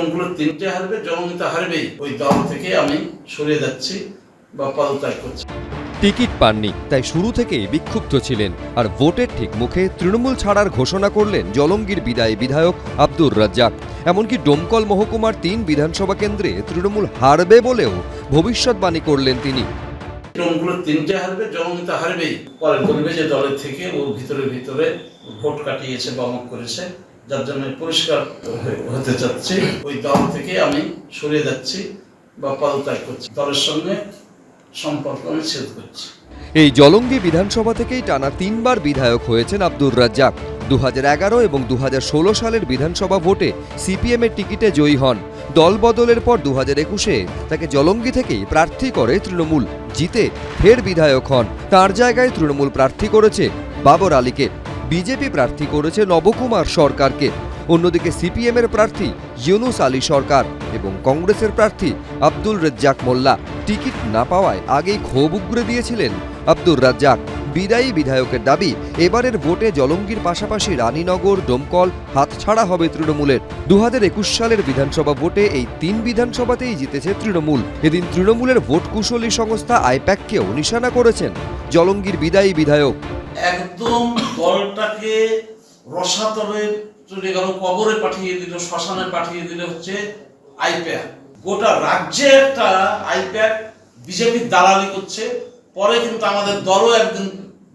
রংগুলো 3টে হারবে, জলঙ্গি তো হারবেই। ওই দল থেকে আমি সরে যাচ্ছি বা পদত্যাগ করছি। টিকিট পাননি, তাই শুরু থেকেই বিক্ষুব্ধ ছিলেন। আর ভোটের ঠিক মুখে তৃণমূল ছাড়ার ঘোষণা করলেন জলঙ্গির বিদায়ী বিধায়ক আব্দুর রাজ্জাক। এমনকি ডোমকল মহকুমার 3 বিধানসভা কেন্দ্রে তৃণমূল হারবে বলেও ভবিষ্যৎবাণী করলেন তিনি। রংগুলো 3টে হারবে, জলঙ্গি তো হারবেই। পরে বলবে যে দলের থেকে ও ভিতরে ভোট কাটিয়েছে বা অমুক করেছে, যার জন্য পরিষ্কার হতে চাচ্ছি। ওই দল থেকে আমি সরে যাচ্ছি বা পদত্যাগ করছি। দলের সঙ্গে সম্পর্ক আমি ছেদ করছি। এই জলঙ্গি বিধানসভা থেকেই টানা 3 বার বিধায়ক হয়েছেন আব্দুর রাজ্জাক। 2011 এবং 2016 সালের বিধানসভা ভোটে সিপিএমের টিকিটে জয়ী হন। দল বদলের পর 2021-এ তাকে জলঙ্গি থেকেই প্রার্থী করে তৃণমূল। জিতে ফের বিধায়ক হন। তার জায়গায় তৃণমূল প্রার্থী করেছে বাবর আলীকে, বিজেপি প্রার্থী করেছে নবকুমার সরকারকে। অন্যদিকে সিপিএমের প্রার্থী ইউনুস আলী সরকার এবং কংগ্রেসের প্রার্থী আব্দুল রাজ্জাক মোল্লা। টিকিট না পাওয়ায় আগেই ক্ষোভ উগরে দিয়েছিলেন আব্দুর রাজ্জাক। বিদায়ী বিধায়কের দাবি, এবারের ভোটে জলঙ্গির পাশাপাশি রানীনগর, ডোমকল হাতছাড়া হবে তৃণমূলের। 2021 সালের বিধানসভা ভোটে এই 3 বিধানসভাতেই জিতেছে তৃণমূল। এদিন তৃণমূলের ভোট কুশলী সংস্থা আইপ্যাককেও নিশানা করেছেন জলঙ্গির বিদায়ী বিধায়ক। একদম দলটাকে রসাতলে চলে গেল, কবরে পাঠিয়ে দিল, শ্মশানে পাঠিয়ে দিল হচ্ছে আইপ্যাক। গোটা রাজ্যে একটা আইপ্যাক বিজেপির দালালি করছে। পরে কিন্তু আমাদের দলও একদিন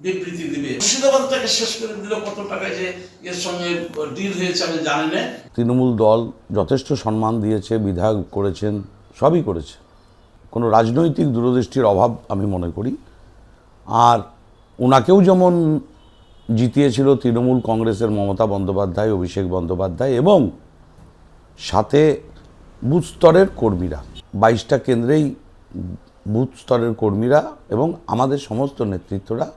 বিবৃতি দিবে। মুর্শিদাবাদটাকে শেষ করে দিল। কত টাকায় যে এর সঙ্গে ডিল হয়েছে আমি জানি না। তৃণমূল দল যথেষ্ট সম্মান দিয়েছে, বিধায়ক করেছেন, সবই করেছে। কোনো রাজনৈতিক দূরদৃষ্টির অভাব আমি মনে করি। আর ওনাকেও যেমন জিতিয়েছিল তৃণমূল কংগ্রেসের মমতা বন্দ্যোপাধ্যায়, অভিষেক বন্দ্যোপাধ্যায় এবং সাথে বুথ স্তরের কর্মীরা। 22টা কেন্দ্রেই বুথ স্তরের কর্মীরা এবং আমাদের সমস্ত নেতৃত্বরা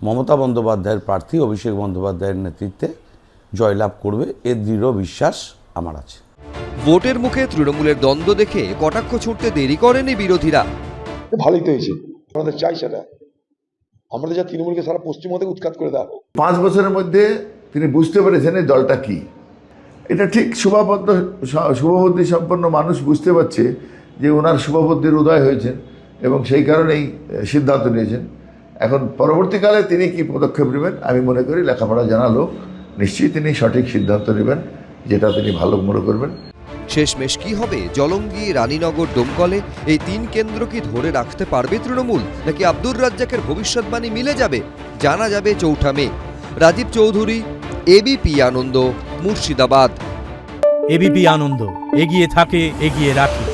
মমতা বন্দ্যোপাধ্যায়ের প্রার্থী অভিষেক বন্দ্যোপাধ্যায়ের নেতৃত্বে জয়লাভ করবে, এর দৃঢ় বিশ্বাস আমার আছে। ভোটের মুখে তৃণমূলের দ্বন্দ্ব দেখে কটাক্ষ ছুটতে দেরি করেনি বিরোধীরা। ভালোই তো হয়েছে, আমাদের চাই সেটা। আমাদের যা তৃণমূলকে সারা পশ্চিমবঙ্গে উৎখাত করে দেওয়া। 5 বছরের মধ্যে তিনি বুঝতে পেরেছেন এই দলটা কি। এটা ঠিক শুভবুদ্ধি সম্পন্ন মানুষ বুঝতে পারছে যে ওনার শুভবুদ্ধির উদয় হয়েছেন এবং সেই কারণেই সিদ্ধান্ত নিয়েছেন। এখন পরবর্তীকালে তিনি কি পদক্ষেপ নেবেন, আমি মনে করি লেখাপড়া জানা লোক, নিশ্চয়ই তিনি সঠিক সিদ্ধান্ত নেবেন, যেটা তিনি ভালো মনে করবেন। শেষমেশ কি হবে জলঙ্গি, রানীনগর, ডোমকলে? এই 3 কেন্দ্র কি ধরে রাখতে পারবে তৃণমূল, নাকি আব্দুর রাজ্জাকের ভবিষ্যৎবাণী মিলে যাবে? জানা যাবে 4 মে। রাজীব চৌধুরী, এবিপি আনন্দ, মুর্শিদাবাদ। এবিপি আনন্দ, এগিয়ে থাকে, এগিয়ে রাখে।